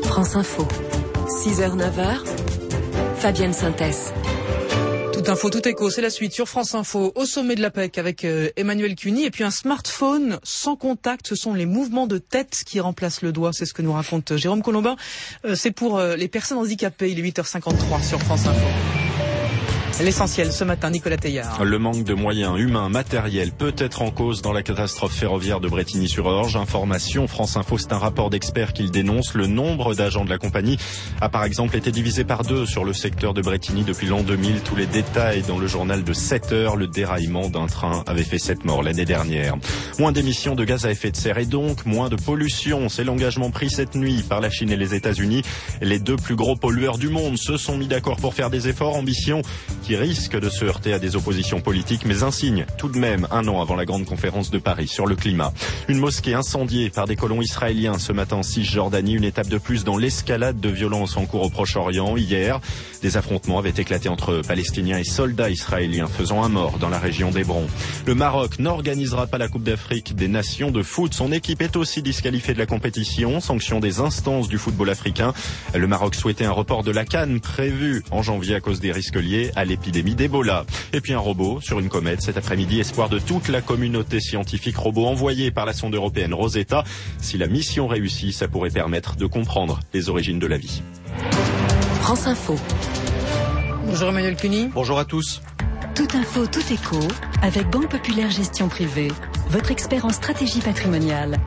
France Info, 6h-9h, Fabienne Synthèse. Tout info, tout écho, c'est la suite sur France Info, au sommet de la PEC avec Emmanuel Cuny. Et puis un smartphone sans contact, ce sont les mouvements de tête qui remplacent le doigt. C'est ce que nous raconte Jérôme Colombin. C'est pour les personnes handicapées. Il est 8h53 sur France Info. L'essentiel ce matin, Nicolas Teillard. Le manque de moyens humains, matériels peut être en cause dans la catastrophe ferroviaire de Brétigny-sur-Orge. Information, France Info, c'est un rapport d'experts qui le dénonce. Le nombre d'agents de la compagnie a par exemple été divisé par 2 sur le secteur de Brétigny depuis l'an 2000. Tous les détails dans le journal de 7 heures. Le déraillement d'un train avait fait 7 morts l'année dernière. Moins d'émissions de gaz à effet de serre et donc moins de pollution. C'est l'engagement pris cette nuit par la Chine et les États-Unis. Les 2 plus gros pollueurs du monde se sont mis d'accord pour faire des efforts. Ambition qui risque de se heurter à des oppositions politiques, mais un signe tout de même 1 an avant la grande conférence de Paris sur le climat. Une mosquée incendiée par des colons israéliens ce matin en Cisjordanie, une étape de plus dans l'escalade de violence en cours au Proche-Orient. Hier, des affrontements avaient éclaté entre Palestiniens et soldats israéliens, faisant un mort dans la région d'Hébron. Le Maroc n'organisera pas la Coupe d'Afrique des Nations de foot. Son équipe est aussi disqualifiée de la compétition, sanction des instances du football africain. Le Maroc souhaitait un report de la CAN prévu en janvier à cause des risques liés à l'épidémie d'Ebola. Et puis un robot sur une comète cet après-midi, espoir de toute la communauté scientifique, robot envoyé par la sonde européenne Rosetta. Si la mission réussit, ça pourrait permettre de comprendre les origines de la vie. France Info. Bonjour Emmanuel Cuny. Bonjour à tous. Tout info, tout écho, avec Banque Populaire Gestion Privée, votre expert en stratégie patrimoniale.